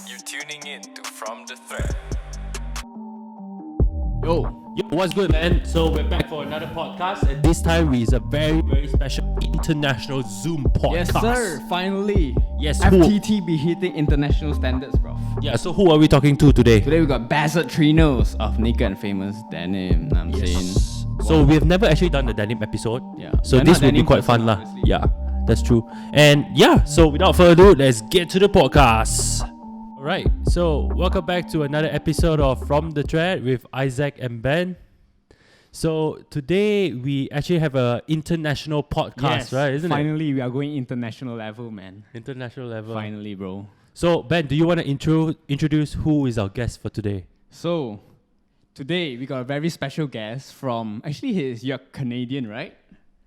You're tuning in to From the Thread. Yo, what's good, man? So we're back for another podcast, and this time is a very, very special international Zoom podcast. Yes, sir. Finally. Yes, FTT be hitting international standards, bro. Yeah, so who are we talking to today? Today we got Bahzad Trinos of Naked and Famous Denim. I'm saying. So we've never actually done the Denim episode. Yeah. So We're this not will be Denim quite fun, person, lah. obviously. Yeah, that's true. And yeah, so without further ado, let's get to the podcast. Alright, so welcome back to another episode of From the Thread with Isaac and Ben. So today we actually have an international podcast, right? Isn't it? Finally, we are going international level, man. International level. Finally, bro. So Ben, do you want to introduce who is our guest for today? So, today we got a very special guest from. Actually, you're Canadian, right?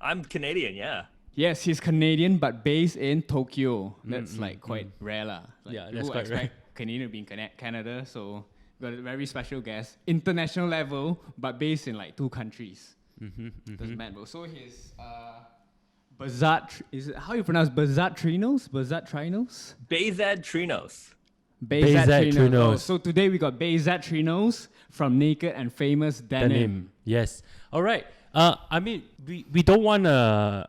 I'm Canadian, yeah. Yes, he's Canadian, but based in Tokyo. That's quite rare, lah. Like, Yeah, that's people quite expect rare. Canadian to be in Canada, so we got a very special guest, international level, but based in like two countries. That's mad, bro. So he's Bahzad. Is it how you pronounce Bahzad Trinos? Bahzad Trinos? Bahzad Trinos. Bahzad Trinos. Oh, so today we got Bahzad Trinos from Naked and Famous Denim. Yes. All right. I mean, we don't want to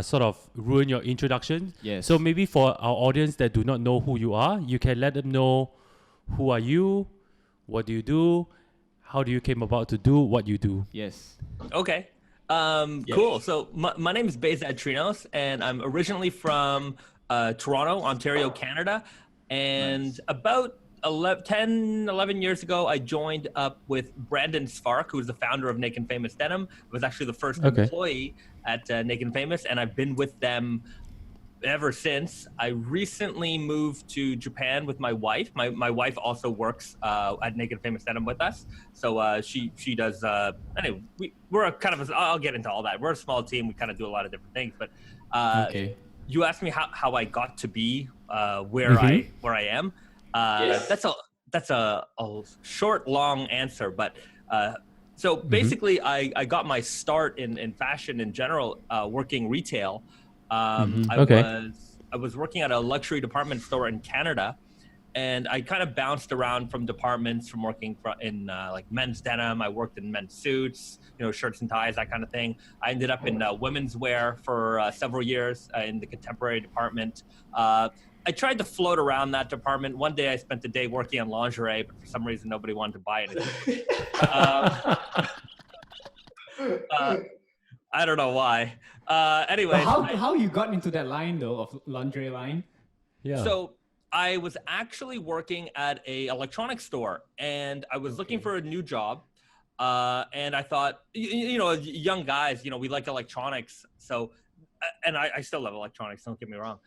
sort of ruin your introduction. Yes. So maybe for our audience that do not know who you are, you can let them know who are you, what do you do, how do you came about to do what you do. Yes. Okay. Cool. So my name is Bahzad Trinos, and I'm originally from Toronto, Ontario, Canada. And about 11 years ago, I joined up with Brandon Spark, who is the founder of Naked and Famous Denim. I was actually the first employee at Naked and Famous, and I've been with them ever since. I recently moved to Japan with my wife. My wife also works at Naked and Famous Denim with us. So she does, anyway, we're a kind of, I'll get into all that. We're a small team. We kind of do a lot of different things. But you asked me how I got to be where I am. That's a short, long answer, but so basically, I got my start in fashion in general, working retail. I was working at a luxury department store in Canada, and I kind of bounced around from departments, from working in like men's denim. I worked in men's suits, shirts and ties, that kind of thing. I ended up in women's wear for several years in the contemporary department. I tried to float around that department. One day I spent the day working on lingerie, but for some reason nobody wanted to buy it. I don't know why. Anyway. How you got into that line though, of lingerie line? Yeah. So I was actually working at a electronics store, and I was looking for a new job. And I thought, young guys, we like electronics. So, and I still love electronics, don't get me wrong.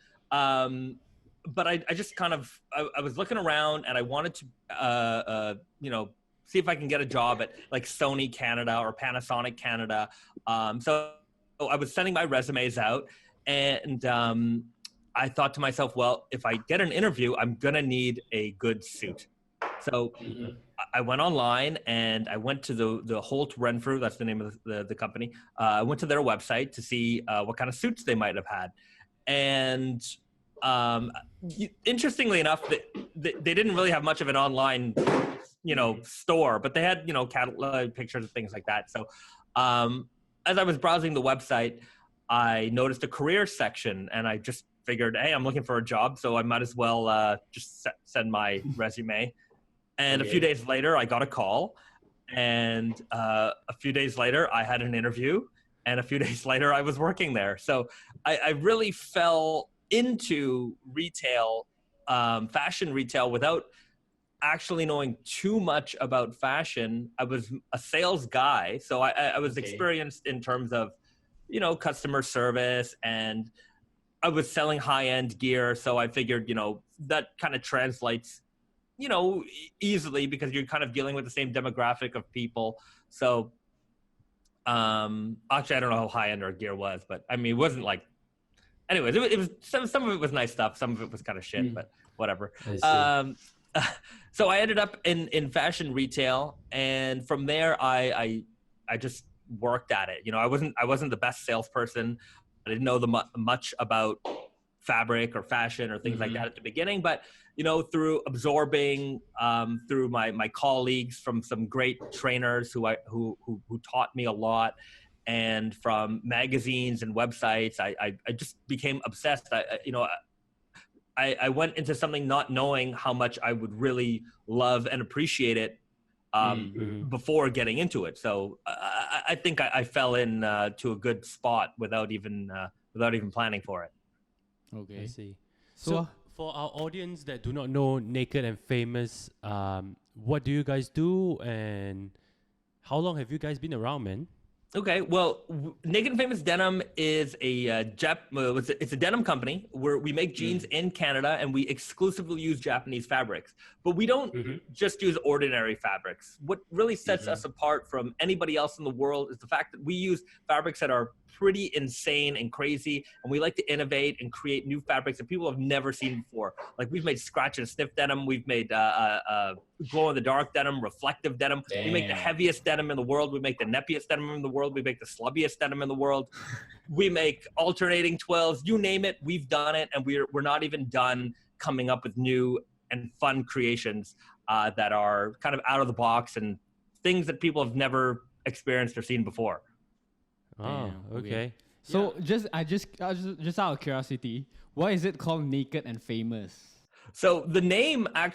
But I just kind of, I was looking around, and I wanted to, see if I can get a job at like Sony Canada or Panasonic Canada. So I was sending my resumes out, and I thought to myself, well, if I get an interview, I'm going to need a good suit. So I went online, and I went to the Holt Renfrew, that's the name of the company. I went to their website to see what kind of suits they might have had. And interestingly enough, they didn't really have much of an online, store, but they had, catalog pictures and things like that. So as I was browsing the website, I noticed a career section, and I just figured, hey, I'm looking for a job, so I might as well just send my resume. And a few days later, I got a call, and a few days later, I had an interview, and a few days later, I was working there. So I really fell into retail, fashion retail, without actually knowing too much about fashion. I was a sales guy, so I was experienced in terms of, customer service, and I was selling high-end gear. So I figured, that kind of translates, easily, because you're kind of dealing with the same demographic of people. So actually, I don't know how high-end our gear was, but I mean, it wasn't like, anyways, it was some of it was nice stuff, some of it was kind of shit, but whatever. So I ended up in fashion retail, and from there I just worked at it. I wasn't the best salesperson. I didn't know much about fabric or fashion or things like that at the beginning, but through absorbing through my colleagues from some great trainers who taught me a lot, and from magazines and websites, I just became obsessed. I went into something not knowing how much I would really love and appreciate it before getting into it. So I think I fell in to a good spot without even planning for it. Okay. I see. So for our audience that do not know Naked and Famous, what do you guys do, and how long have you guys been around, man? Okay, well, Naked and Famous Denim is it's a denim company where we make jeans in Canada, and we exclusively use Japanese fabrics. But we don't just use ordinary fabrics. What really sets us apart from anybody else in the world is the fact that we use fabrics that are pretty insane and crazy, and we like to innovate and create new fabrics that people have never seen before. Like, we've made scratch and sniff denim, we've made glow in the dark denim, reflective denim. Damn. We make the heaviest denim in the world. We make the neppiest denim in the world. We make the slubbiest denim in the world. We make alternating twills. You name it, we've done it, and we're not even done coming up with new and fun creations that are kind of out of the box and things that people have never experienced or seen before. Oh, okay. So just out of curiosity, why is it called Naked and Famous? So the name and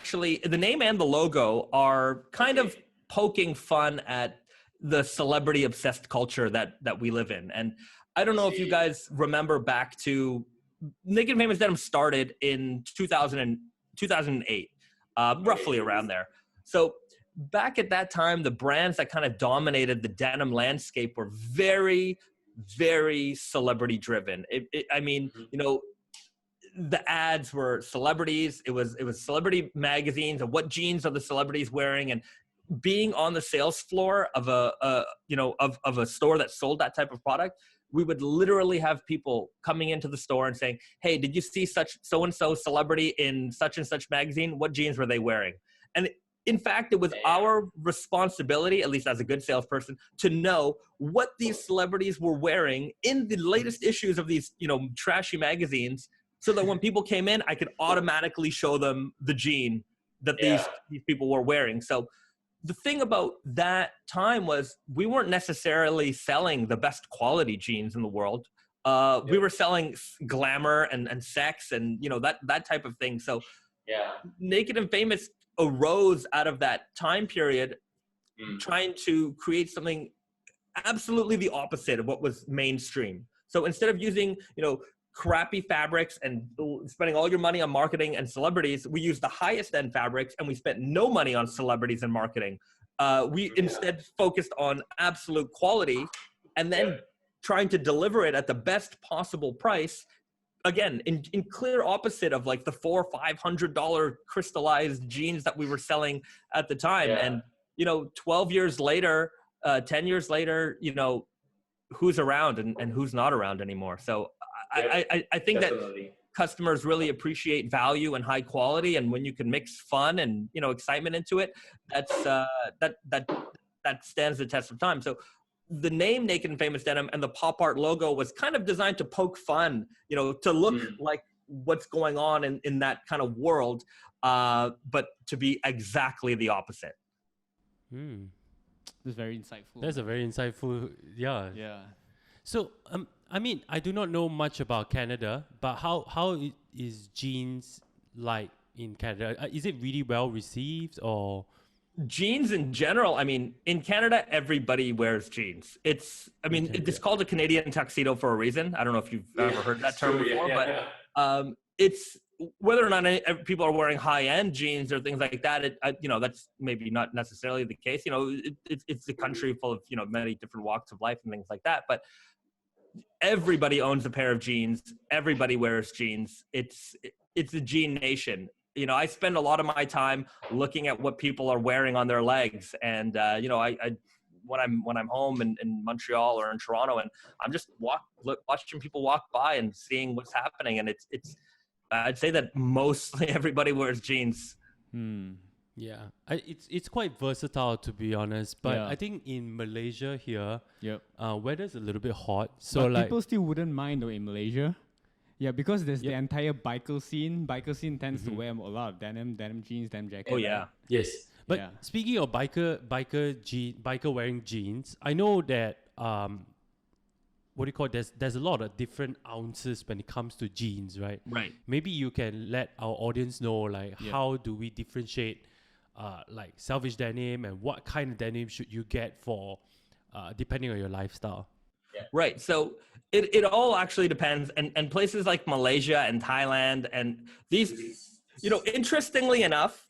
the logo are kind of poking fun at the celebrity obsessed culture that we live in. And I don't know if you guys remember back to Naked and Famous Denim started in 2008, roughly around there. So back at that time, the brands that kind of dominated the denim landscape were very, very celebrity driven. The ads were celebrities. It was celebrity magazines and what jeans are the celebrities wearing, and being on the sales floor of a store that sold that type of product, we would literally have people coming into the store and saying, "Hey, did you see such so-and-so celebrity in such and such magazine? What jeans were they wearing?" And in fact, it was our responsibility, at least as a good salesperson, to know what these celebrities were wearing in the latest issues of these, trashy magazines, so that when people came in, I could automatically show them the jean that these people were wearing. So the thing about that time was we weren't necessarily selling the best quality jeans in the world. We were selling glamour and sex and, that type of thing. So Naked and Famous arose out of that time period, trying to create something absolutely the opposite of what was mainstream. So instead of using, crappy fabrics and spending all your money on marketing and celebrities, we used the highest end fabrics, and we spent no money on celebrities and marketing. We instead focused on absolute quality, and then trying to deliver it at the best possible price. Again, in clear opposite of like the $400 or $500 crystallized jeans that we were selling at the time. And 12 years later, 10 years later, who's around and who's not around anymore. So I think definitely that customers really appreciate value and high quality, and when you can mix fun and excitement into it, that's that stands the test of time. So the name Naked and Famous Denim and the pop art logo was kind of designed to poke fun, to look like what's going on in that kind of world, but to be exactly the opposite. That's very insightful. That's a very insightful, yeah. So, I do not know much about Canada, but how is jeans like in Canada? Is it really well received, or? Jeans in general, in Canada, everybody wears jeans. It's called a Canadian tuxedo for a reason. I don't know if you've ever heard that term before, but it's whether or not people are wearing high-end jeans or things like that. That's maybe not necessarily the case. It's a country full of many different walks of life and things like that. But everybody owns a pair of jeans. Everybody wears jeans. It's a jean nation. I spend a lot of my time looking at what people are wearing on their legs, and when I'm home in Montreal or in Toronto, and I'm just watching people walk by and seeing what's happening, and it's I'd say that mostly everybody wears jeans. Yeah, it's quite versatile, to be honest. But I think in Malaysia here, weather's a little bit hot, so but like people still wouldn't mind though in Malaysia. Yeah, because there's the entire biker scene. Biker scene tends to wear a lot of denim jeans, denim jackets. Oh yeah. Yes. But Yeah. speaking of biker wearing jeans, I know that what do you call it? There's a lot of different ounces when it comes to jeans, right? Right. Maybe you can let our audience know like how do we differentiate like salvage denim and what kind of denim should you get for depending on your lifestyle. Right. So it all actually depends. And places like Malaysia and Thailand and these, interestingly enough,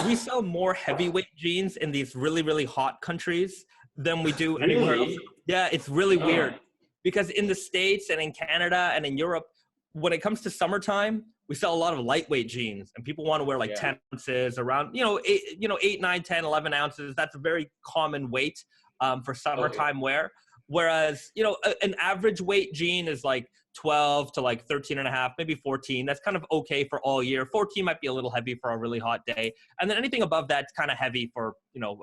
we sell more heavyweight jeans in these really, really hot countries than we do anywhere else. Yeah, it's really weird. Because in the States and in Canada and in Europe, when it comes to summertime, we sell a lot of lightweight jeans and people want to wear like 10 ounces around, 8, 9, 10, 11 ounces. That's a very common weight for summertime wear. Whereas, an average weight jean is like 12 to like 13 and a half, maybe 14. That's kind of okay for all year. 14 might be a little heavy for a really hot day. And then anything above that's kind of heavy for, a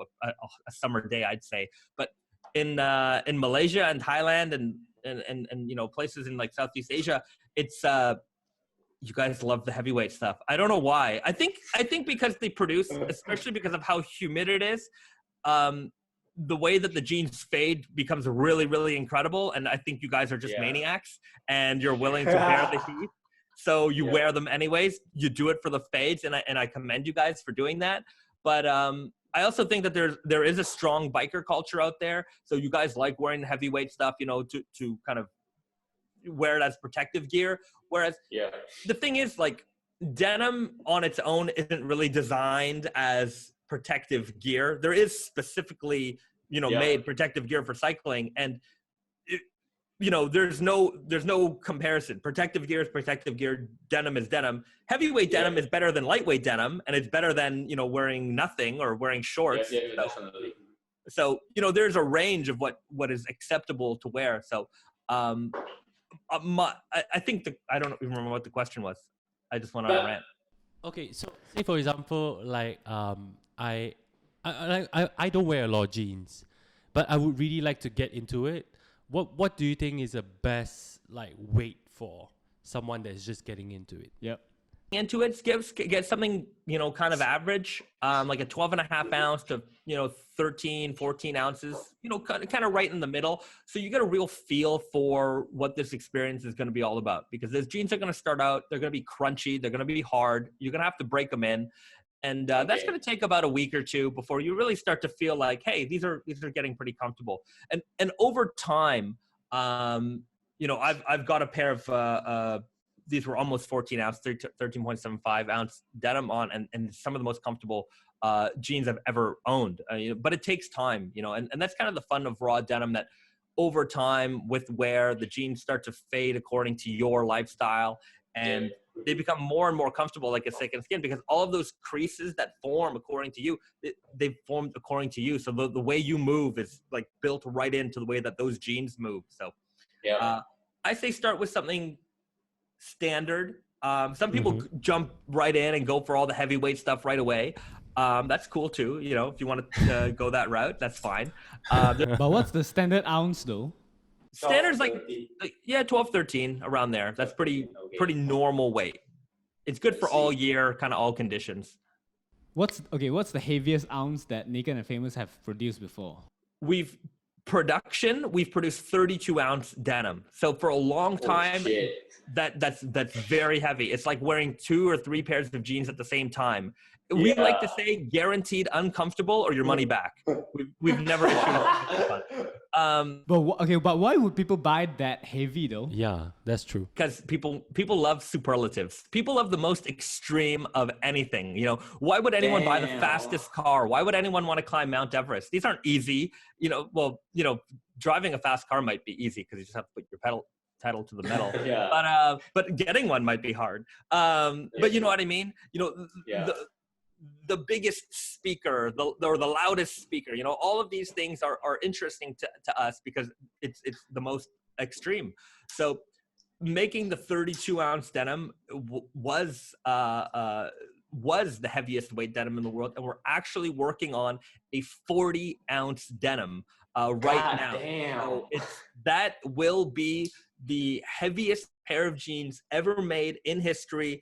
summer day, I'd say. But in Malaysia and Thailand and places in like Southeast Asia, it's you guys love the heavyweight stuff. I don't know why. I think because they produce, especially because of how humid it is, the way that the jeans fade becomes really, really incredible. And I think you guys are just maniacs and you're willing to bear the heat. So you wear them anyways. You do it for the fades, and I commend you guys for doing that. But I also think that there is a strong biker culture out there. So you guys like wearing heavyweight stuff, to kind of wear it as protective gear. Whereas the thing is, like, denim on its own isn't really designed as protective gear. There is specifically, made protective gear for cycling, and there's no comparison. Protective gear is protective gear. Denim is denim. Heavyweight denim is better than lightweight denim, and it's better than wearing nothing or wearing shorts. Definitely. So there's a range of what is acceptable to wear. So I think I don't even remember what the question was. I just went on a rant. Okay, so say for example, like I don't wear a lot of jeans, but I would really like to get into it. What do you think is the best like weight for someone that's just getting into it? Yep. Into it, get something kind of average, like a 12.5 ounce to 13, 14 ounces, kind of right in the middle. So you get a real feel for what this experience is going to be all about, because those jeans are going to start out, they're going to be crunchy, they're going to be hard, you're going to have to break them in, and that's going to take about a week or two before you really start to feel like, hey, these are getting pretty comfortable. And over time, I've got a pair of these were almost 14 ounce, 13.75 ounce denim on, and some of the most comfortable jeans I've ever owned. But it takes time, and that's kind of the fun of raw denim, that over time with wear, the jeans start to fade according to your lifestyle, and they become more and more comfortable like a second skin, because all of those creases that form according to you, they formed according to you. So the way you move is like built right into the way that those jeans move. So I say start with something standard. Some people jump right in and go for all the heavyweight stuff right away. That's cool too. If you want to go that route, that's fine. But what's the standard ounce though? Standard's like 12, 13, around there. That's pretty normal weight. It's good for all year, kind of all conditions. What's the heaviest ounce that Naked and Famous have produced before? We've produced 32 ounce denim. So for a long time, that's very heavy. It's like wearing 2 or 3 pairs of jeans at the same time. We like to say guaranteed uncomfortable or your money back. We've never issued But why would people buy that heavy though? Yeah, that's true. Because people love superlatives. People love the most extreme of anything. Why would anyone buy the fastest car? Why would anyone want to climb Mount Everest? These aren't easy. Driving a fast car might be easy because you just have to put your pedal to the metal. But getting one might be hard. But you know what I mean? The biggest speaker, or the loudest speaker, all of these things are interesting to us because it's the most extreme. So making the 32 ounce denim was the heaviest weight denim in the world, and we're actually working on a 40 ounce denim right now. Damn. So that will be the heaviest pair of jeans ever made in history.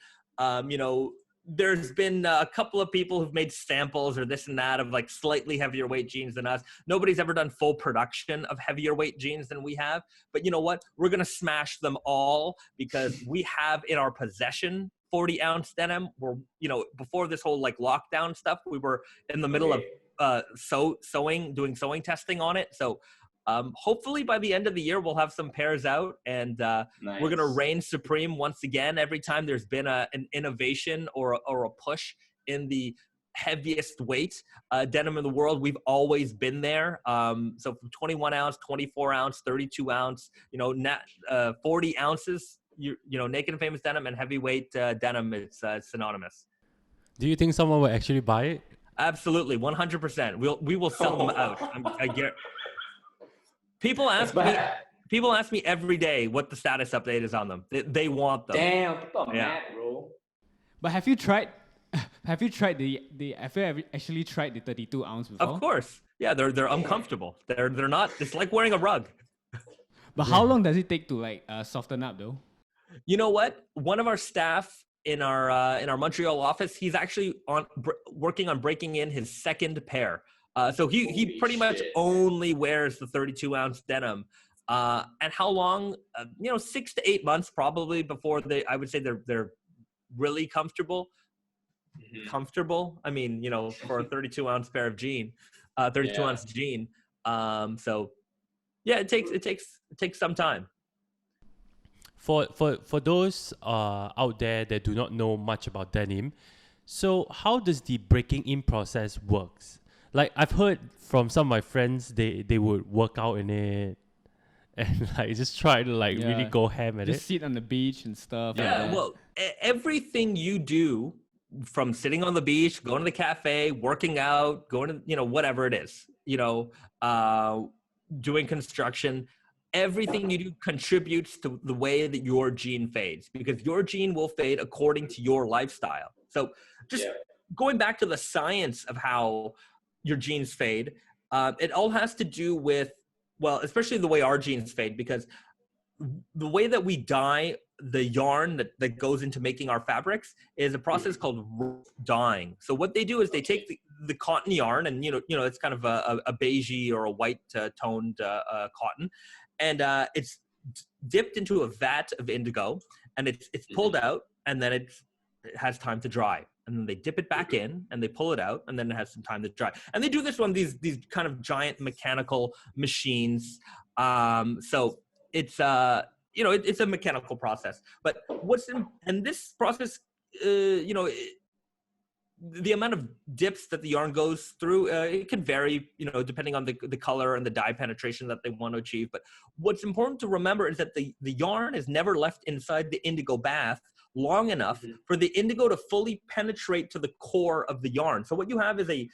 There's been a couple of people who've made samples or this and that of like slightly heavier weight jeans than us. Nobody's ever done full production of heavier weight jeans than we have. But you know what? We're going to smash them all because we have in our possession 40-ounce denim. We're, before this whole like lockdown stuff, we were in the middle of doing sewing testing on it. So hopefully by the end of the year, we'll have some pairs out, and Nice. we're going to reign supreme once again. Every time there's been an innovation or a push in the heaviest weight denim in the world, we've always been there. So from 21 ounce, 24 ounce, 32 ounce, 40 ounces, naked and famous denim and heavyweight denim, it's synonymous. Do you think someone will actually buy it? Absolutely, 100%. We will sell them out. I guarantee. People ask me every day what the status update is on them. They want them. Damn, people are mad, bro. But have you tried have you actually tried the 32 ounce before? Of course. Yeah, they're uncomfortable. They're not, it's like wearing a rug. But how long does it take to like soften up though? You know what? One of our staff in our Montreal office, he's actually working on breaking in his second pair. So he pretty much only wears the 32 ounce denim. And how long? 6 to 8 months probably before I would say they're really comfortable. Mm-hmm. Comfortable. I mean, for a 32 ounce pair of 32 ounce jean. So yeah, it takes some time. For those out there that do not know much about denim, so how does the breaking in process works? Like I've heard from some of my friends, they would work out in it and like just try to really go ham at it. Just sit on the beach and stuff. Yeah, like that. well, everything you do, from sitting on the beach, going to the cafe, working out, going to whatever it is, doing construction, everything you do contributes to the way that your gene fades, because your gene will fade according to your lifestyle. So just going back to the science of how your genes fade, it all has to do with, well, especially the way our genes fade, because the way that we dye the yarn that goes into making our fabrics is a process called dyeing. So what they do is they take the cotton yarn, and it's kind of a beigey or a white toned cotton, and it's dipped into a vat of indigo, and it's pulled out, and then it has time to dry. And then they dip it back in and they pull it out, and then it has some time to dry. And they do this on these kind of giant mechanical machines. So it's it's a mechanical process. But and this process, the amount of dips that the yarn goes through, it can vary, depending on the color and the dye penetration that they want to achieve. But what's important to remember is that the yarn is never left inside the indigo bath long enough for the indigo to fully penetrate to the core of the yarn. So what you have is a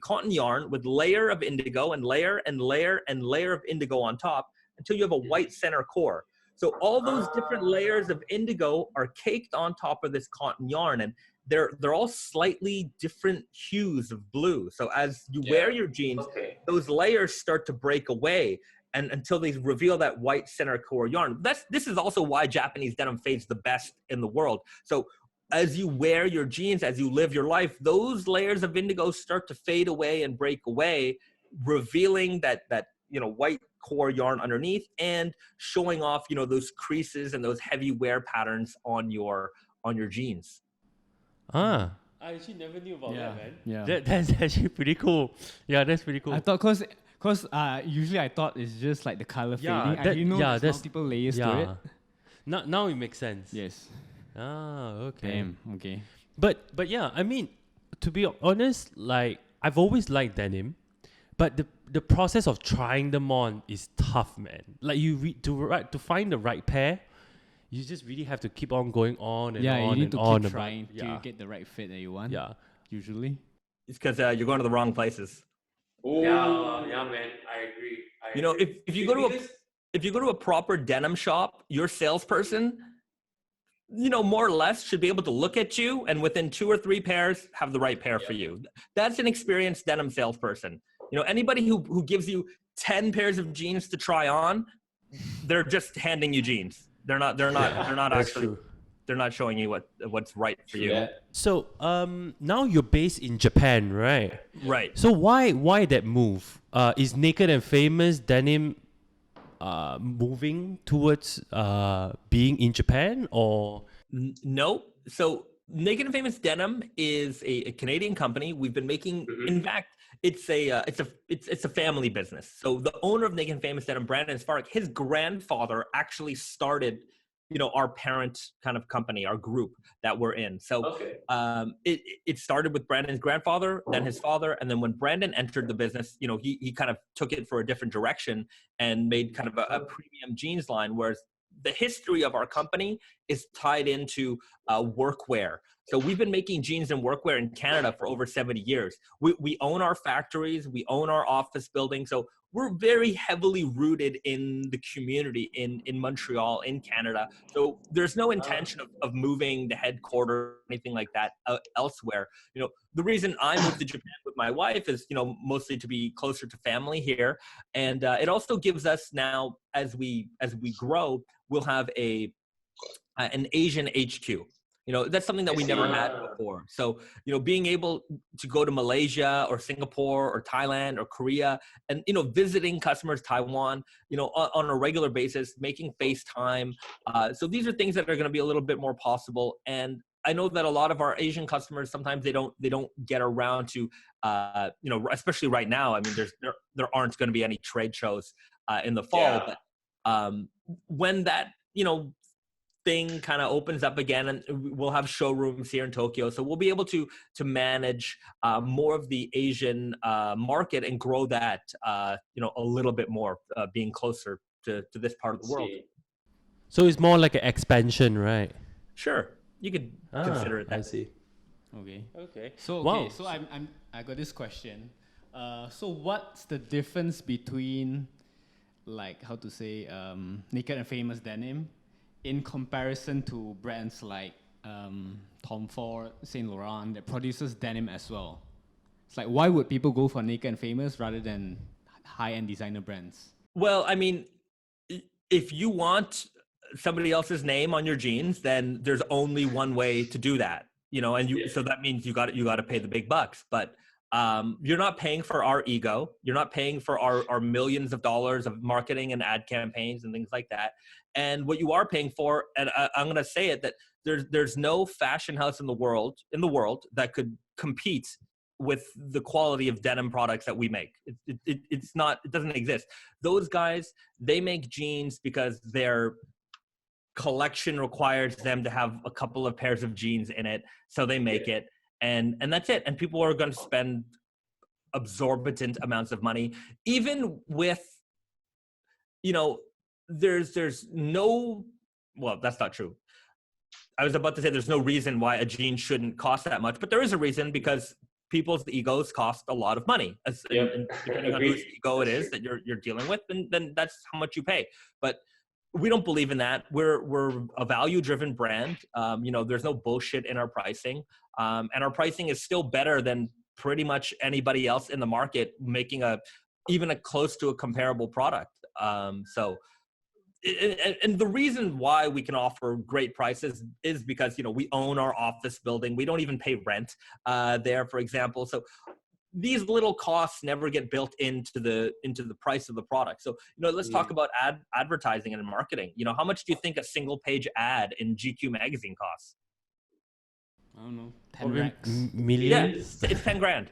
cotton yarn with layer of indigo and layer and layer and layer of indigo on top until you have a white center core. So all those different layers of indigo are caked on top of this cotton yarn, and they're all slightly different hues of blue. So as you wear your jeans, those layers start to break away, and until they reveal that white center core yarn. This is also why Japanese denim fades the best in the world. So as you wear your jeans, as you live your life, those layers of indigo start to fade away and break away, revealing that white core yarn underneath, and showing off those creases and those heavy wear patterns on your jeans. I actually never knew about that, man. Yeah. That's actually pretty cool. Yeah, that's pretty cool. I thought because usually I thought it's just like the color fading. I didn't know there's multiple layers to it. Now it makes sense. Yes. Okay. Damn. Okay. But yeah, I mean, to be honest, like I've always liked denim, but the process of trying them on is tough, man. Like to find the right pair, you just really have to keep on going on and on you need and to on keep trying to get the right fit that you want. Yeah. Usually. It's because you're going to the wrong places. Oh, yeah, man. I agree. If you go to a proper denim shop, your salesperson, more or less should be able to look at you and within 2 or 3 pairs have the right pair for you. That's an experienced denim salesperson. Anybody who gives you 10 pairs of jeans to try on, they're just handing you jeans. They're not That's actually true. they're not showing you what's right for you. Yeah. So now you're based in Japan, right? Right. So why that move? Is Naked and Famous Denim moving towards being in Japan, or No. So Naked and Famous Denim is a Canadian company. We've been making, in fact, it's a family business. So the owner of Naked and Famous Denim, Brandon Spark, his grandfather actually started, our parent kind of company, our group that we're in. So Okay. it started with Brandon's grandfather, then his father, and then when Brandon entered the business, he kind of took it for a different direction and made kind of a premium jeans line, whereas the history of our company is tied into workwear. So we've been making jeans and workwear in Canada for over 70 years. We own our factories, we own our office building. So we're very heavily rooted in the community in Montreal, in Canada. So there's no intention of moving the headquarters or anything like that elsewhere. The reason I moved to Japan with my wife is, mostly to be closer to family here. And it also gives us now, as we grow, we'll have an Asian HQ. That's something that we never had before. So, being able to go to Malaysia or Singapore or Thailand or Korea and, visiting customers, Taiwan, on a regular basis, making FaceTime. So these are things that are going to be a little bit more possible. And I know that a lot of our Asian customers, sometimes they don't get around to, especially right now. I mean, there aren't going to be any trade shows in the fall, but when that, thing kind of opens up again, and we'll have showrooms here in Tokyo, so we'll be able to manage more of the Asian market and grow that a little bit more, being closer to this part of the world. so it's more like an expansion, right? Sure, you could consider it that. I see. Okay. So Wow. So I got this question. So what's the difference between, like, how to say, Naked and Famous Denim in comparison to brands like Tom Ford, Saint Laurent that produces denim as well? It's like, why would people go for Naked and Famous rather than high-end designer brands? Well, I mean, if you want somebody else's name on your jeans, then there's only one way to do that, and so that means you got to pay the big bucks. But you're not paying for our ego. You're not paying for our millions of dollars of marketing and ad campaigns and things like that. And what you are paying for, and I'm going to say it, that there's no fashion house in the world that could compete with the quality of denim products that we make. It doesn't exist. Those guys, they make jeans because their collection requires them to have a couple of pairs of jeans in it, so they make it. And that's it. And people are going to spend exorbitant amounts of money, even with, there's no, well, that's not true. I was about to say there's no reason why a jean shouldn't cost that much, but there is a reason, because people's egos cost a lot of money. And depending on whose ego it is that you're dealing with, then that's how much you pay. But we don't believe in that. We're a value-driven brand. There's no bullshit in our pricing, and our pricing is still better than pretty much anybody else in the market making even a close to a comparable product. And the reason why we can offer great prices is because we own our office building. We don't even pay rent there, for example. So these little costs never get built into the price of the product. So let's talk about advertising and marketing. How much do you think a single page ad in GQ magazine costs? I don't know, 10 racks. Millions. Yeah, it's 10 grand.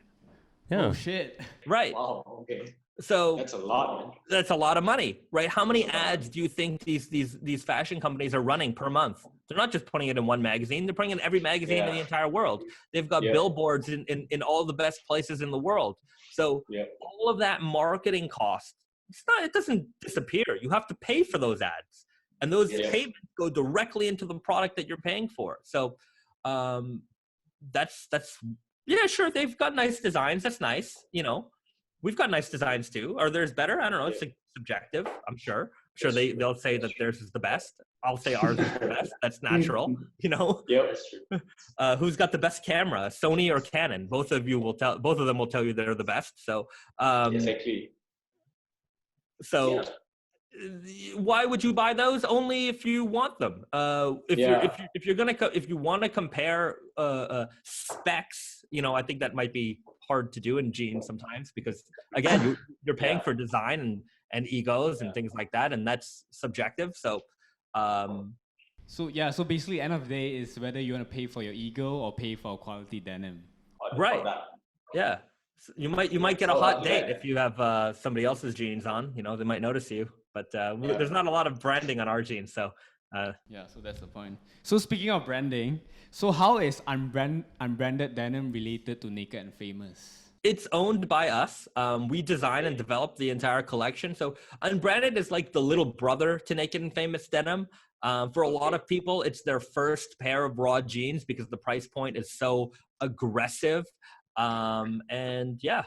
Yeah. Oh shit. Right. Wow. Okay. So That's a lot, man. that's a lot of money, right? How many ads do you think these fashion companies are running per month? They're not just putting it in one magazine. They're putting it in every magazine in the entire world. They've got billboards in all the best places in the world. So all of that marketing cost, it doesn't disappear. You have to pay for those ads. And those payments go directly into the product that you're paying for. So that's sure, they've got nice designs. That's nice, We've got nice designs too. Are theirs better? I don't know. It's subjective, I'm sure. They'll say that theirs is the best. I'll say ours is the best. That's natural, Yeah, that's true. Who's got the best camera, Sony or Canon? Both of them will tell you they're the best. So Exactly. So why would you buy those? Only if you want them. If you want to compare specs, I think that might be hard to do in jeans sometimes because again, you're paying for design and egos and things like that, and that's subjective. So, So basically, end of the day is whether you want to pay for your ego or pay for quality denim. right, yeah. So you might get a hot date if you have somebody else's jeans on. They might notice you, but there's not a lot of branding on our jeans, so. So that's the point. So speaking of branding, so how is unbranded denim related to Naked and Famous? It's owned by us. We design and develop the entire collection. So unbranded is like the little brother to Naked and Famous denim. For a lot of people, it's their first pair of raw jeans because the price point is so aggressive. And yeah,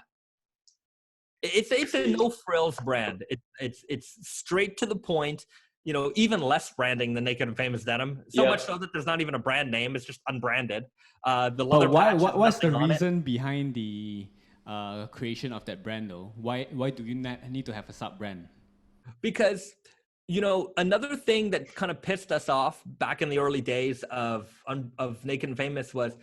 it's a no frills brand. It's straight to the point. Even less branding than Naked and Famous denim. So much so that there's not even a brand name. It's just unbranded. The leather patch has What's the nothing on it. reason behind the creation of that brand though? Why do you need to have a sub brand? Because another thing that kind of pissed us off back in the early days of Naked and Famous was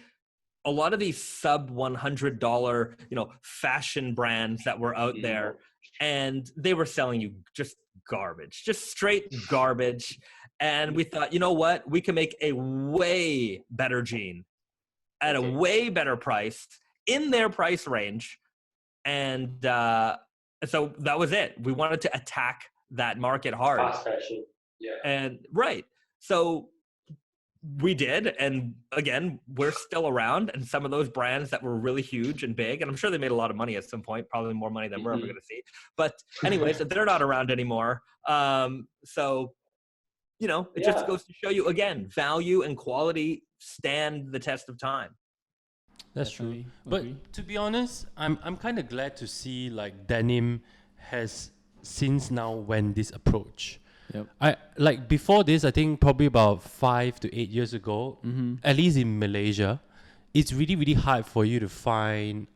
a lot of these sub $100 fashion brands that were out there, and they were selling you just garbage, just straight garbage. And we thought, you know what, we can make a way better jean at a way better price in their price range. And so that was it. We wanted to attack that market hard. Fast fashion. Yeah. And right. So we did. And again, we're still around. And some of those brands that were really huge and big, and I'm sure they made a lot of money at some point, probably more money than we're ever going to see. But anyways, they're not around anymore. So, it just goes to show you, again, value and quality stand the test of time. That's true. But to be honest, I'm kind of glad to see like Denim has since now went this approach. Yep. I like before this, I think probably about 5 to 8 years ago, at least in Malaysia, it's really, really hard for you to find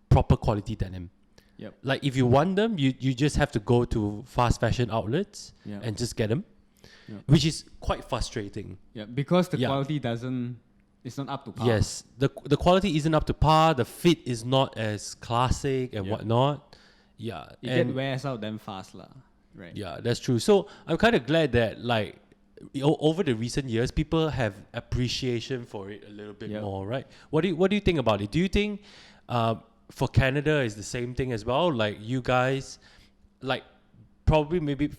proper quality denim. Yep. Like if you want them, you just have to go to fast fashion outlets and just get them, which is quite frustrating. Yeah, because the quality it's not up to par. Yes, the quality isn't up to par. The fit is not as classic and whatnot. Yeah, it wears out damn fast lah. Right. Yeah, that's true. So I'm kind of glad that like over the recent years, people have appreciation for it a little bit more, right? What do you think about it? Do you think for Canada is the same thing as well? Like you guys, like probably maybe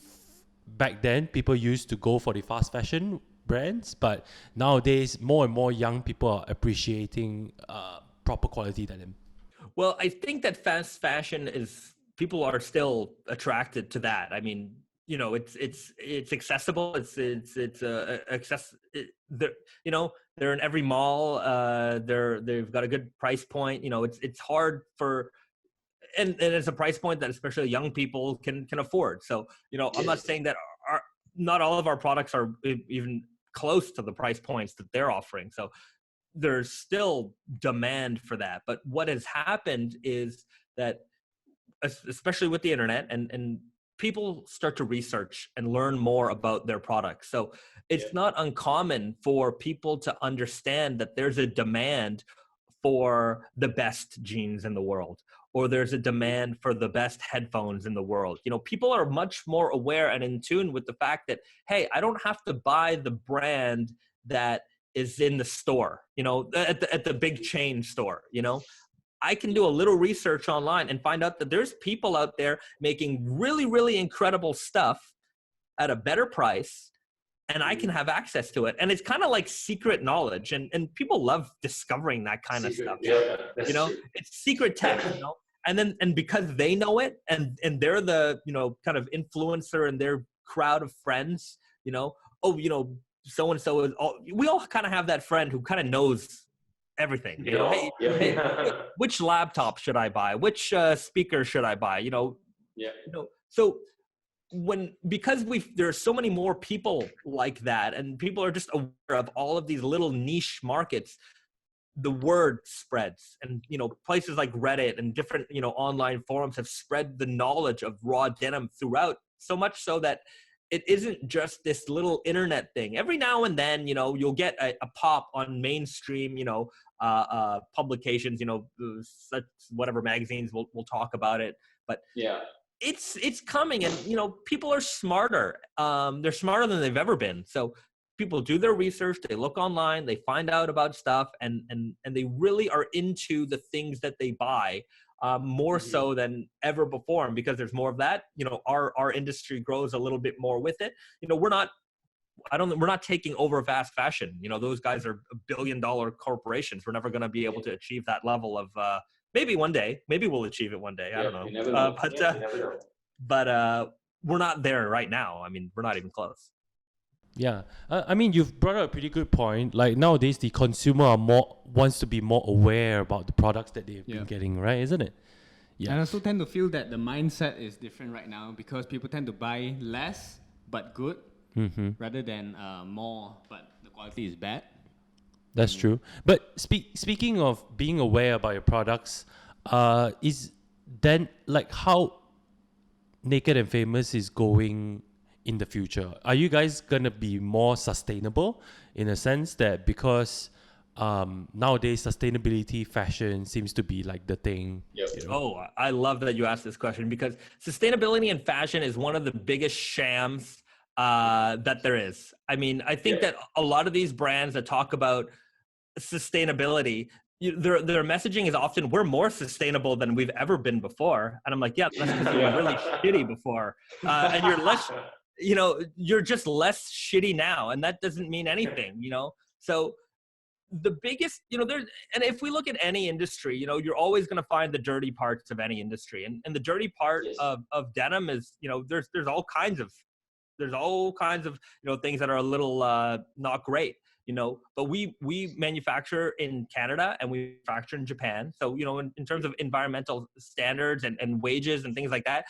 back then people used to go for the fast fashion brands, but nowadays more and more young people are appreciating proper quality denim. Well, I think that fast fashion people are still attracted to that. I mean, it's accessible. They're in every mall. They've got a good price point. It's hard for, and it's a price point that especially young people can afford. So, I'm not saying that not all of our products are even close to the price points that they're offering. So there's still demand for that. But what has happened is that, especially with the internet, and people start to research and learn more about their products. So it's not uncommon for people to understand that there's a demand for the best jeans in the world, or there's a demand for the best headphones in the world. People are much more aware and in tune with the fact that, hey, I don't have to buy the brand that is in the store, at the big chain store, I can do a little research online and find out that there's people out there making really, really incredible stuff at a better price, and I can have access to it. And it's kind of like secret knowledge, and people love discovering that kind of stuff. Yeah, it's secret tech, and because they know it, and they're the, kind of influencer in their crowd of friends, so-and-so is we all kind of have that friend who kind of knows everything. Hey, which laptop should I buy? Which speaker should I buy? So because there are so many more people like that, and people are just aware of all of these little niche markets, the word spreads, and places like Reddit and different online forums have spread the knowledge of raw denim throughout so much so that it isn't just this little internet thing. Every now and then, you'll get a pop on mainstream, publications, such whatever magazines will talk about it. But Yeah. it's coming, and people are smarter. They're smarter than they've ever been. So people do their research, they look online, they find out about stuff, and they really are into the things that they buy. More so than ever before, and because there's more of that, our industry grows a little bit more with it. We're not taking over fast fashion. Those guys are $1 billion corporations. We're never going to be able to achieve that level of. Maybe one day. Maybe we'll achieve it one day. I don't know. You never know. But you never know. but we're not there right now. I mean, we're not even close. Yeah, I mean, you've brought up a pretty good point. Like nowadays, the consumer wants to be more aware about the products that they've been getting, right? Isn't it? Yeah. And I also tend to feel that the mindset is different right now because people tend to buy less but good rather than more but the quality is bad. That's true. But speaking of being aware about your products, is then like how Naked and Famous is going in the future? Are you guys gonna be more sustainable in a sense that because nowadays sustainability fashion seems to be like the thing? Yep. Oh, I love that you asked this question because sustainability in fashion is one of the biggest shams that there is. I mean, I think that a lot of these brands that talk about sustainability, their messaging is often, we're more sustainable than we've ever been before. And I'm like, yeah, that's because you were really shitty before. And you're less, you're just less shitty now. And that doesn't mean anything, So the biggest, and if we look at any industry, you're always going to find the dirty parts of any industry. And the dirty part of denim is, there's all kinds of things that are a little not great. But we manufacture in Canada and we manufacture in Japan. So, in terms of environmental standards and wages and things like that,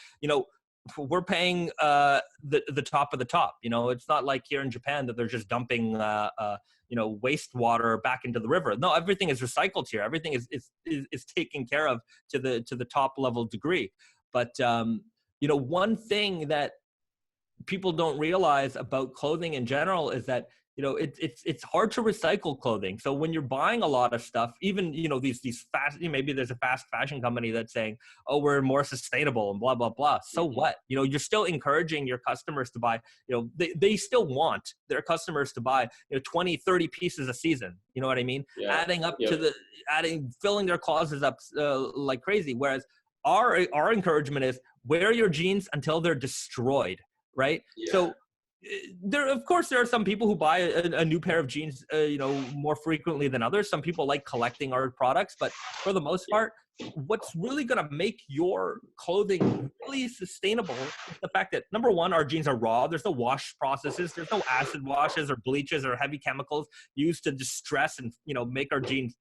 we're paying the top of the top. It's not like here in Japan that they're just dumping, wastewater back into the river. No, everything is recycled here. Everything is taken care of to the top level degree. But, one thing that people don't realize about clothing in general is that it's hard to recycle clothing. So when you're buying a lot of stuff, even these fast, maybe there's a fast fashion company that's saying, oh, we're more sustainable and blah blah blah. So what? You're still encouraging your customers to buy. They still want their customers to buy 20, 30 pieces a season. You know what I mean? Adding up to filling their closets up like crazy. Whereas our encouragement is wear your jeans until they're destroyed. Right? Yeah. So there are some people who buy a new pair of jeans, more frequently than others. Some people like collecting our products, but for the most part, what's really going to make your clothing really sustainable is the fact that, number one, our jeans are raw. There's no wash processes. There's no acid washes or bleaches or heavy chemicals used to distress and, make our jeans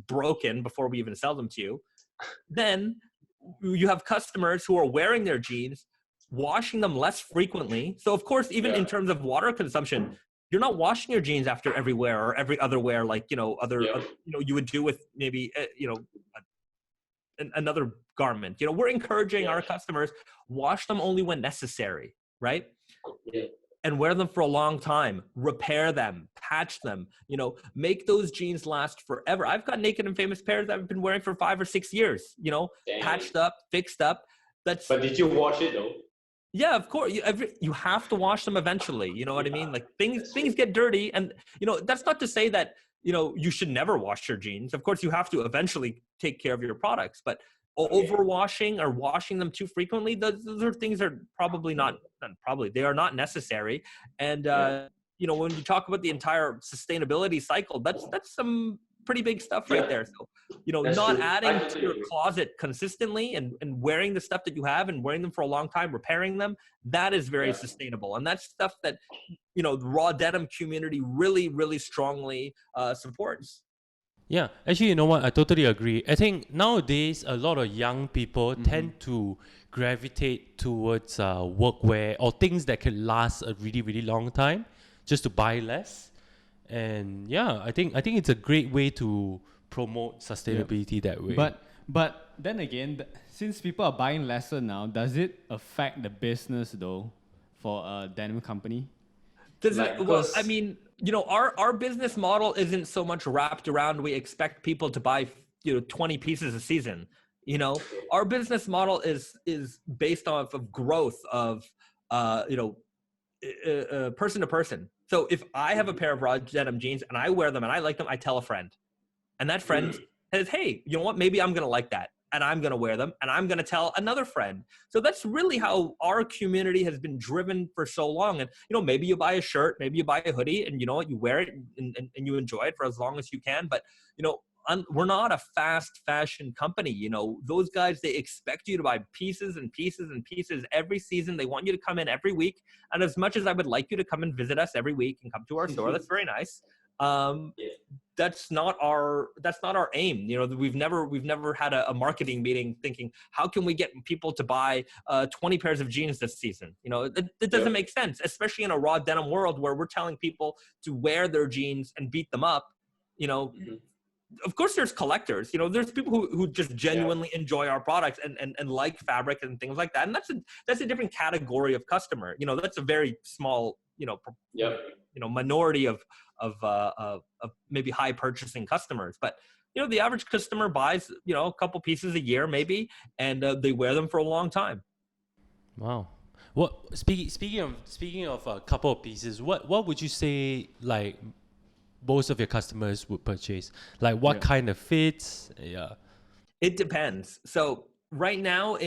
broken before we even sell them to you. Then you have customers who are wearing their jeans, washing them less frequently. So of course, even in terms of water consumption, you're not washing your jeans after every wear or every other wear, like, you would do with maybe, another garment. We're encouraging our customers, wash them only when necessary, right? Yeah. And wear them for a long time, repair them, patch them, make those jeans last forever. I've got Naked and Famous pairs that I've been wearing for 5 or 6 years, patched up, fixed up. But did you wash it though? Yeah, of course. You have to wash them eventually. You know what I mean? Like things get dirty, and that's not to say that you should never wash your jeans. Of course, you have to eventually take care of your products. But overwashing or washing them too frequently, those are things that are probably not they are not necessary. And when you talk about the entire sustainability cycle, that's some pretty big stuff right there. So, not adding to your closet consistently and wearing the stuff that you have and wearing them for a long time, repairing them, that is very sustainable. And that's stuff that, the raw denim community really, really strongly supports. Yeah, actually, you know what? I totally agree. I think nowadays, a lot of young people tend to gravitate towards workwear or things that can last a really, really long time just to buy less. And I think it's a great way to promote sustainability that way. But But then again, since people are buying lesser now, does it affect the business though for a denim company? Does Like, it, well, I because- mean, our business model isn't so much wrapped around we expect people to buy, 20 pieces a season. Our business model is based off of growth of, person to person. So if I have a pair of raw denim jeans and I wear them and I like them, I tell a friend. And that friend says, hey, you know what? Maybe I'm going to like that. And I'm going to wear them. And I'm going to tell another friend. So that's really how our community has been driven for so long. And, maybe you buy a shirt, maybe you buy a hoodie, and, you wear it and you enjoy it for as long as you can. But, we're not a fast fashion company. Those guys, they expect you to buy pieces and pieces and pieces every season. They want you to come in every week. And as much as I would like you to come and visit us every week and come to our store, that's very nice. That's not our aim. We've never had a marketing meeting thinking, how can we get people to buy 20 pairs of jeans this season? It doesn't make sense, especially in a raw denim world where we're telling people to wear their jeans and beat them up. Of course there's collectors, there's people who just genuinely enjoy our products and like fabric and things like that. And that's a different category of customer. That's a very small, minority of maybe high purchasing customers. But, the average customer buys, a couple pieces a year maybe, and they wear them for a long time. Wow. What speaking of a couple of pieces, what would you say like most of your customers would purchase? Like what kind of fits? Yeah. It depends. So right now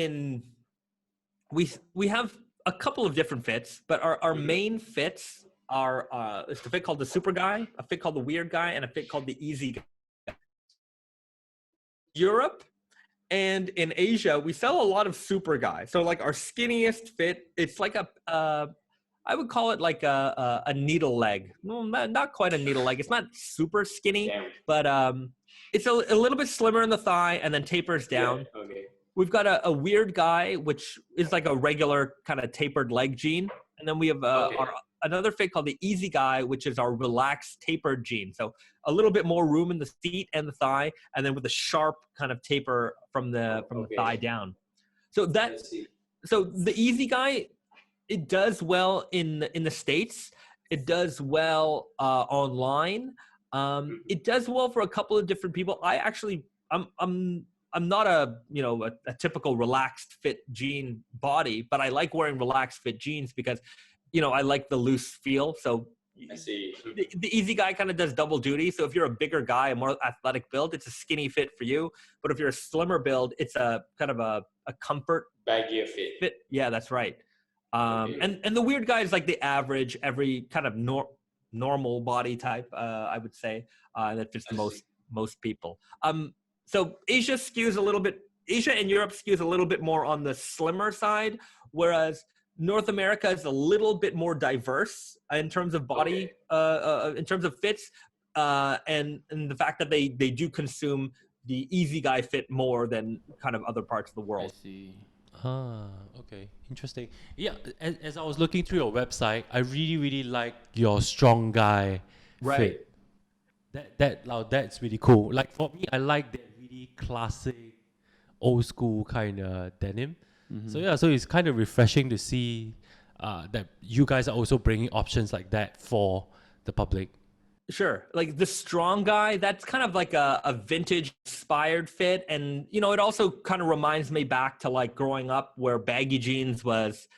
we have a couple of different fits, but our main fits are it's a fit called the Super Guy, a fit called the Weird Guy, and a fit called the Easy Guy. Europe and in Asia, we sell a lot of Super Guy. So like our skinniest fit, it's like I would call it like a needle leg. Well, not quite a needle leg. It's not super skinny, but it's a little bit slimmer in the thigh and then tapers down. Yeah, okay. We've got a Weird Guy, which is like a regular kind of tapered leg jean. And then we have another fit called the Easy Guy, which is our relaxed tapered jean. So a little bit more room in the seat and the thigh, and then with a sharp kind of taper from the thigh down. So the Easy Guy, it does well in the States. It does well online. It does well for a couple of different people. I'm not a typical relaxed fit jean body, but I like wearing relaxed fit jeans because, I like the loose feel. So I see. the Easy Guy kind of does double duty. So if you're a bigger guy, a more athletic build, it's a skinny fit for you. But if you're a slimmer build, it's a kind of a comfort Baggier fit. Yeah, that's right. And the Weird Guy is like the average, every kind of normal body type, I would say, that fits most people. So Asia and Europe skews a little bit more on the slimmer side, whereas North America is a little bit more diverse in terms of body, in terms of fits, and the fact that they do consume the Easy Guy fit more than kind of other parts of the world. I see. Okay, interesting. Yeah, as I was looking through your website, I really like your strong guy fit. That's really cool. Like for me, I like that really classic, old school kind of denim. So it's kind of refreshing to see that you guys are also bringing options like that for the public. Sure. Like the strong guy, that's kind of like a vintage inspired fit. And, it also kind of reminds me back to like growing up where baggy jeans was,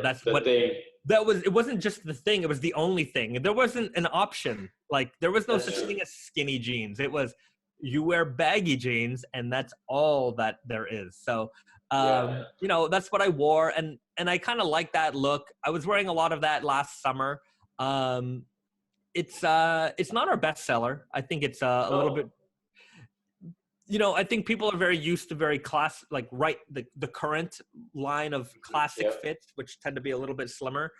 that's what thing. It wasn't just the thing. It was the only thing. There wasn't an option. Like there was no such thing as skinny jeans. It was, you wear baggy jeans and that's all that there is. So, that's what I wore. And I kind of like that look. I was wearing a lot of that last summer. It's not our best seller. I think it's a little bit, I think people are very used to very the current line of classic fits, which tend to be a little bit slimmer.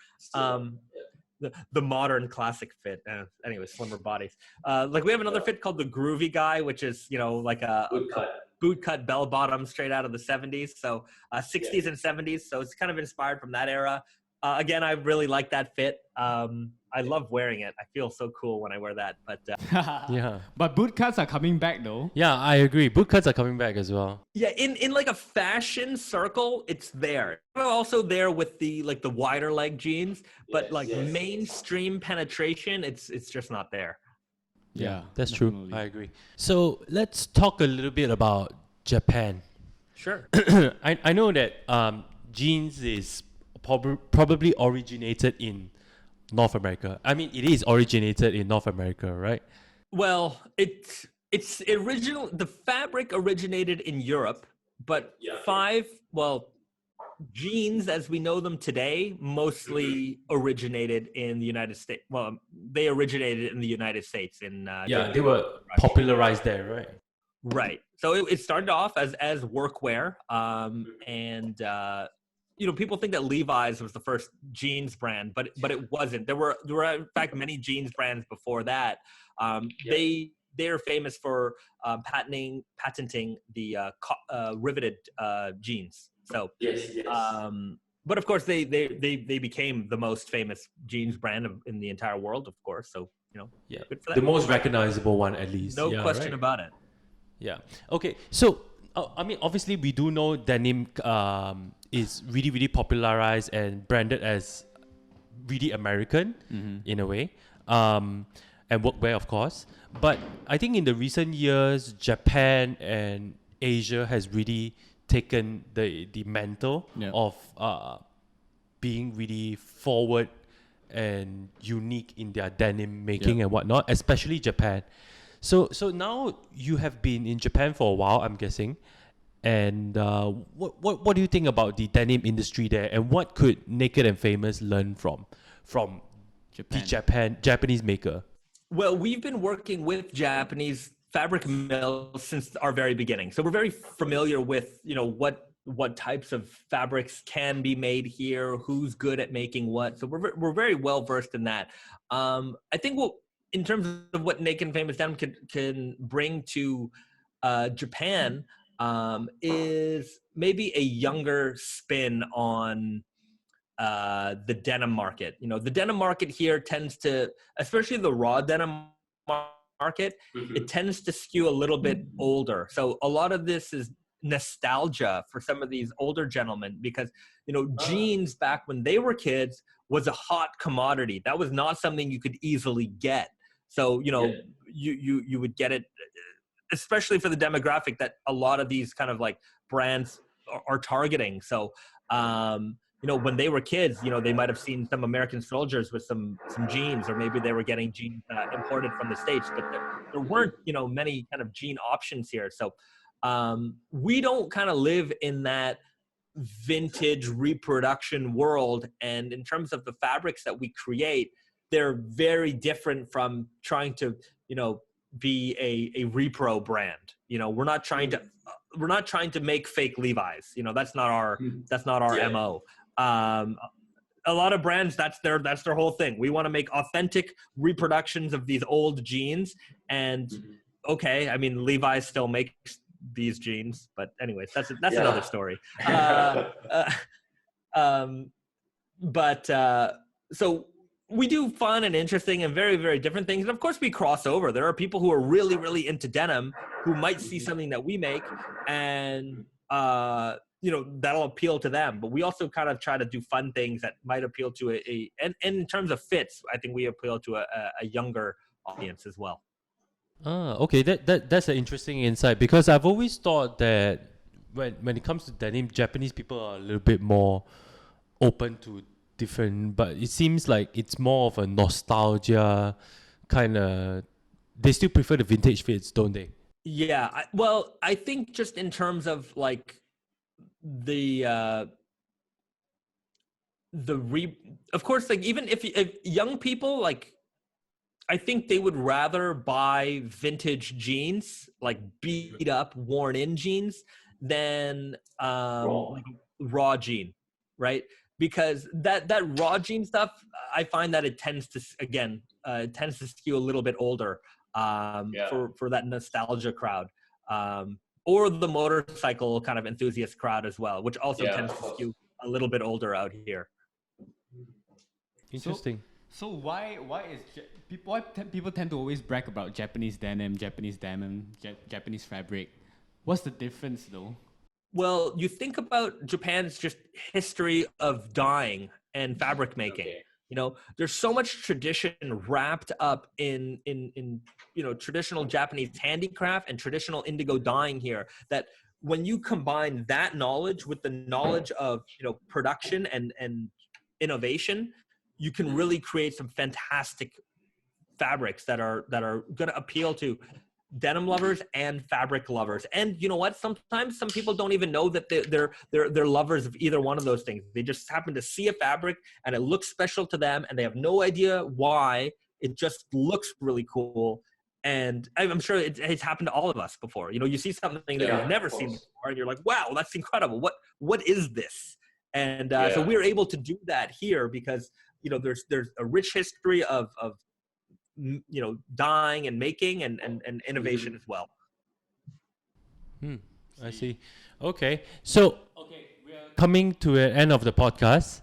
The modern classic fit. Anyway, slimmer bodies. Like we have another fit called the Groovy Guy, which is, like a boot cut bell bottom straight out of the 70s. So 60s and 70s. So it's kind of inspired from that era. again, I really like that fit. I love wearing it. I feel so cool when I wear that. But Yeah. But boot cuts are coming back though. Yeah, I agree. Boot cuts are coming back as well. yeah, in like a fashion circle, it's there. Also there with the like the wider leg jeans, but like mainstream penetration, it's just not there. Yeah, That's definitely. true. I agree. So let's talk a little bit about Japan. Sure. I know that jeans is probably originated in North America. I mean, it is originated in North America, right? Well, it's original. The fabric originated in Europe, but jeans as we know them today mostly originated in the United States. Well, they originated in the United States. They were popularized there, right? Right. So it started off as workwear, and people think that Levi's was the first jeans brand, but it wasn't. There were in fact many jeans brands before that. They're famous for patenting the riveted jeans. So but of course they became the most famous jeans brand in the entire world, of course. So good for The them. most recognizable one, at least. No question about it. Yeah. Okay. So, I mean, obviously, we do know denim is really, really popularized and branded as really American in a way, and workwear, of course. But I think in the recent years, Japan and Asia has really taken the mantle of being really forward and unique in their denim making and whatnot, especially Japan. So now you have been in Japan for a while, I'm guessing, and what do you think about the denim industry there, and what could Naked and Famous learn from the Japanese maker? Well, we've been working with Japanese fabric mills since our very beginning, so we're very familiar with what types of fabrics can be made here, who's good at making what. So we're very well versed in that. I think in terms of what Naked and Famous Denim can bring to Japan, is maybe a younger spin on the denim market. The denim market here tends to, especially the raw denim market, it tends to skew a little bit older. So a lot of this is nostalgia for some of these older gentlemen, because jeans back when they were kids was a hot commodity. That was not something you could easily get. So you would get it, especially for the demographic that a lot of these kind of like brands are targeting. So when they were kids, they might have seen some American soldiers with some jeans, or maybe they were getting jeans imported from the States, but there weren't many kind of jean options here. So we don't kind of live in that vintage reproduction world, and in terms of the fabrics that we create, they're very different from trying to be a repro brand. We're not trying to make fake Levi's. That's not our MO. A lot of brands, that's their whole thing. We want to make authentic reproductions of these old jeans. And okay, I mean, Levi's still makes these jeans, but anyways, that's another story. So we do fun and interesting and very, very different things. And of course we cross over. There are people who are really, really into denim who might see something that we make and, that'll appeal to them. But we also kind of try to do fun things that might appeal to and in terms of fits, I think we appeal to a younger audience as well. Okay, that's an interesting insight, because I've always thought that when it comes to denim, Japanese people are a little bit more open to different, but it seems like it's more of a nostalgia kind of. They still prefer the vintage fits, don't they? Yeah, I think just in terms of like of course, like even if young people, like, I think they would rather buy vintage jeans, like beat up, worn in jeans, than like raw jean, right? Because that raw jean stuff, I find that it tends to skew a little bit older for that nostalgia crowd, or the motorcycle kind of enthusiast crowd as well, which also tends to skew a little bit older out here. Interesting. So why people tend to always brag about Japanese denim, Japanese fabric? What's the difference though? Well, you think about Japan's just history of dyeing and fabric making. Okay. You know, there's so much tradition wrapped up in traditional Japanese handicraft and traditional indigo dyeing here, that when you combine that knowledge with the knowledge of production and innovation, you can really create some fantastic fabrics that are going to appeal to denim lovers and fabric lovers. And you know what? Sometimes some people don't even know that they're lovers of either one of those things. They just happen to see a fabric and it looks special to them, and they have no idea why. It just looks really cool. And I'm sure it's happened to all of us before. You see something that Yeah, you've never of seen course. before, and you're like, "Wow, that's incredible! What is this?" And so Yeah. we're able to do that here because there's a rich history of dyeing and making and innovation as well. I see. Okay. So, we are coming to the end of the podcast.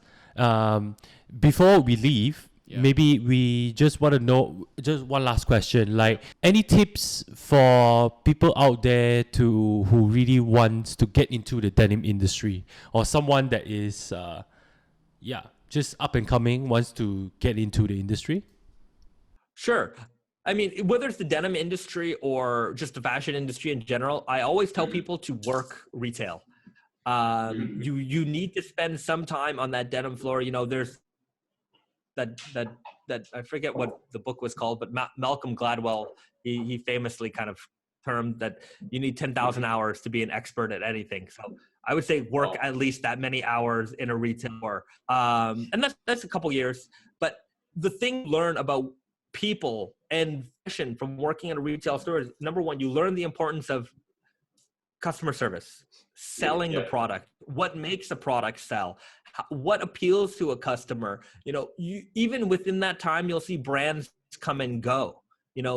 Before we leave, maybe we just want to know just one last question. Like, any tips for people out there who really wants to get into the denim industry, or someone that is, just up and coming, wants to get into the industry? Sure. I mean, whether it's the denim industry or just the fashion industry in general, I always tell people to work retail. You need to spend some time on that denim floor. There's that I forget what the book was called, but Malcolm Gladwell, he famously kind of termed that you need 10,000 hours to be an expert at anything. So I would say work at least that many hours in a retail store, and that's a couple years. But the thing you learn about people and fashion from working in a retail store is, number one, you learn the importance of customer service, selling the product, what makes a product sell, what appeals to a customer. You even within that time, you'll see brands come and go.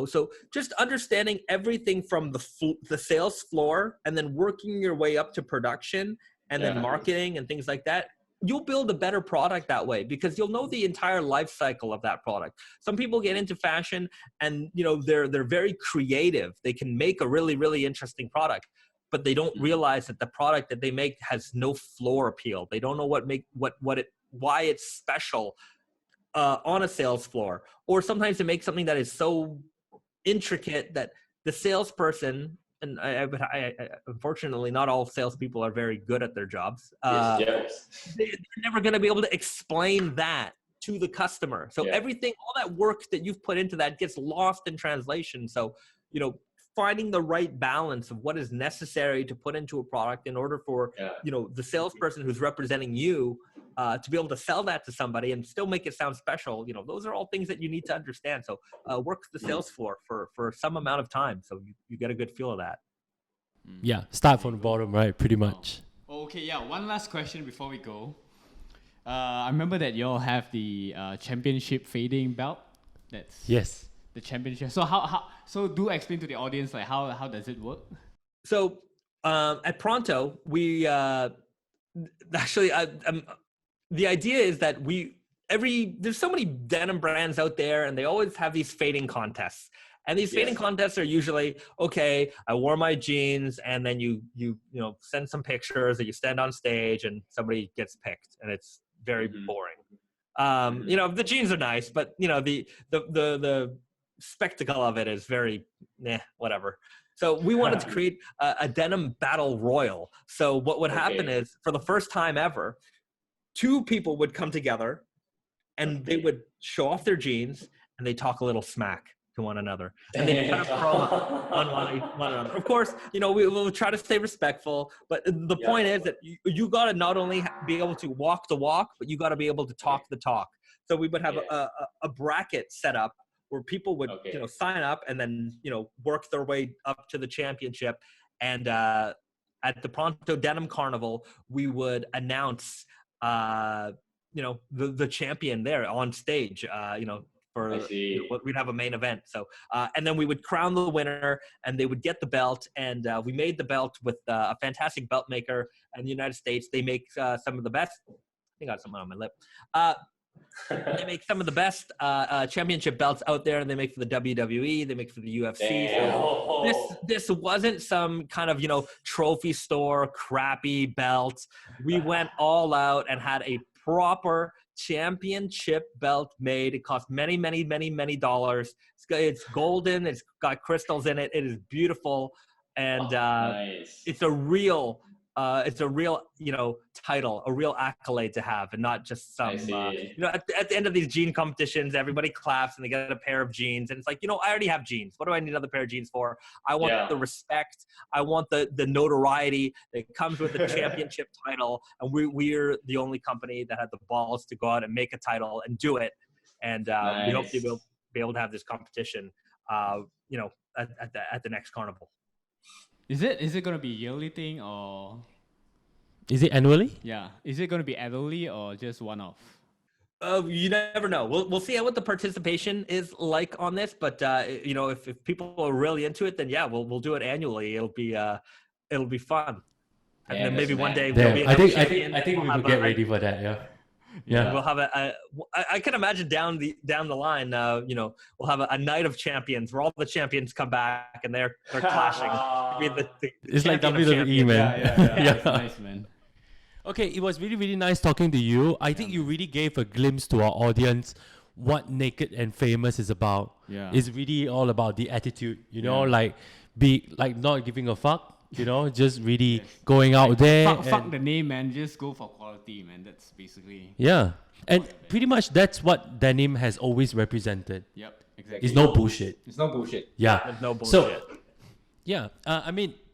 So just understanding everything from the sales floor, and then working your way up to production, and then marketing and things like that. You'll build a better product that way because you'll know the entire life cycle of that product. Some people get into fashion and they're very creative. They can make a really, really interesting product, but they don't realize that the product that they make has no floor appeal. They don't know why it's special on a sales floor. Or sometimes they make something that is so intricate that the salesperson, and I unfortunately, not all salespeople are very good at their jobs. Yes. They're never going to be able to explain that to the customer. So everything, all that work that you've put into that gets lost in translation. So, finding the right balance of what is necessary to put into a product in order for, the salesperson who's representing you to be able to sell that to somebody and still make it sound special. Those are all things that you need to understand. So work the sales floor for some amount of time, so you get a good feel of that. Yeah, start from the bottom, right? Pretty much. Okay, one last question before we go. I remember that you all have the championship fading belt. Yes. The championship. So so do explain to the audience, like, how does it work? So at Pronto, we actually the idea is that there's so many denim brands out there, and they always have these fading contests. And these fading contests are usually, okay, I wore my jeans, and then you send some pictures, that you stand on stage and somebody gets picked, and it's very boring. The jeans are nice, but the spectacle of it is very whatever. So we wanted to create a denim battle royal. So what would happen is, for the first time ever, two people would come together, and they would show off their jeans, and they talk a little smack to one another, and they kind of promo on one another. Of course, we'll try to stay respectful, but the point is that you got to not only be able to walk the walk, but you got to be able to talk the talk. So we would have a bracket set up where people would sign up and then work their way up to the championship. And at the Pronto Denim Carnival, we would announce the champion there on stage. We'd have a main event. So and then we would crown the winner, and they would get the belt. And we made the belt with a fantastic belt maker in the United States. They make some of the best. I think I got something on my lip. And they make some of the best championship belts out there. They make for the WWE. They make for the UFC. So this wasn't some kind of, trophy store crappy belt. We went all out and had a proper championship belt made. It cost many, many, many, many dollars. It's golden. It's got crystals in it. It is beautiful. And nice. it's a real title, a real accolade to have, and not just some, at the end of these jean competitions, everybody claps and they get a pair of jeans. And it's like, I already have jeans. What do I need another pair of jeans for? I want the respect. I want the notoriety that comes with the championship title. And we're the only company that had the balls to go out and make a title and do it. And we hope to be able to have this competition, at the next carnival. Is it going to be a yearly thing or? Is it annually? Yeah. Is it going to be annually or just one-off? You never know. We'll see what the participation is like on this. But if people are really into it, then we'll do it annually. It'll be fun. And then maybe one day we'll be. I think we will get ready for that. Yeah. Yeah, we'll have I can imagine down the line. We'll have a night of champions where all the champions come back and they're clashing. It's like WWE, man. Yeah. That's nice, man. Okay, it was really, really nice talking to you. I think you really gave a glimpse to our audience what Naked and Famous is about. Yeah, it's really all about the attitude. Like not giving a fuck. Just really going out there. Fuck the name, man. Just go for quality, man. That's basically. Yeah. And pretty much that's what Denim has always represented. Yep, exactly. It's no bullshit. It's no bullshit. Yeah. There's no bullshit. So,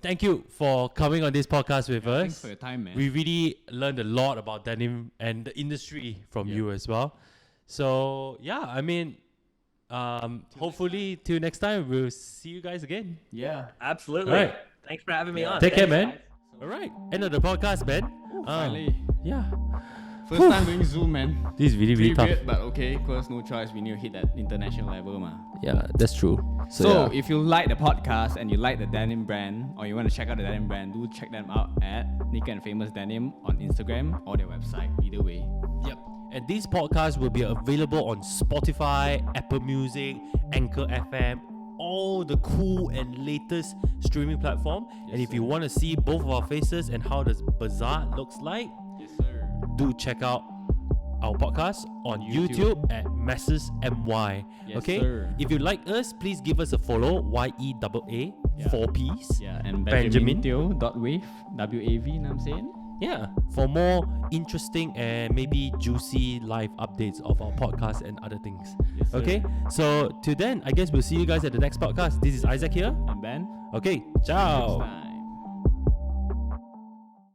thank you for coming on this podcast with us. Thanks for your time, man. We really learned a lot about denim and the industry from you as well. So, hopefully till next time, we'll see you guys again. Yeah. Absolutely. All right. Thanks for having me on. Take care, man. All right. End of the podcast, Ben. Finally. Yeah. First time doing Zoom, man. This is really, really tough. Weird, but okay, because no choice. We need to hit that international level, man. Yeah, that's true. So if you like the podcast and you like the denim brand, or you want to check out the denim brand, do check them out at Naked and Famous Denim on Instagram or their website. Either way. Yep. And these podcasts will be available on Spotify, Apple Music, Anchor FM, all the cool and latest streaming platform. And if you want to see both of our faces and how the Bahzad looks like, do check out our podcast on YouTube at Messes MY. Okay? Sir. If you like us, please give us a follow. YEAA 4 P's. Yeah, and Benjamin.wave WAV, you know what I'm saying? Yeah, for more interesting and maybe juicy live updates of our podcast and other things. Yes, okay, so till then, I guess we'll see you guys at the next podcast. This is Isaac here. And Ben. Okay, ciao. Next time.